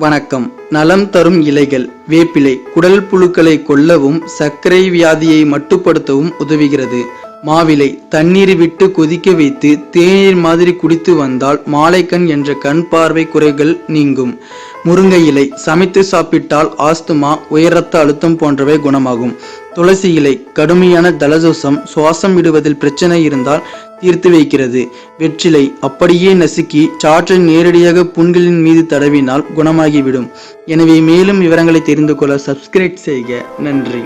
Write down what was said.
வணக்கம். நலம் தரும் இலைகள். வேப்பிலை குடல் புழுக்களை கொல்லவும் சர்க்கரை வியாதியை மட்டுப்படுத்தவும் உதவுகிறது. மாவிலை தண்ணீர் விட்டு கொதிக்க வைத்து தேநீர் மாதிரி குடித்து வந்தால் மாலைக்கண் என்ற கண் பார்வை குறைகள் நீங்கும். முருங்கை இலை சமைத்து சாப்பிட்டால் ஆஸ்துமா, உயர் ரத்த அழுத்தம் போன்றவை குணமாகும். துளசி இலை கடுமையான ஜலதோஷம், சுவாசம் விடுவதில் பிரச்சனை இருந்தால் தீர்த்து வைக்கிறது. வெற்றிலை அப்படியே நசுக்கி சாற்றை நேரடியாக புண்களின் மீது தடவினால் குணமாகிவிடும். எனவே மேலும் விவரங்களை தெரிந்து கொள்ள சப்ஸ்கிரைப் செய்க. நன்றி.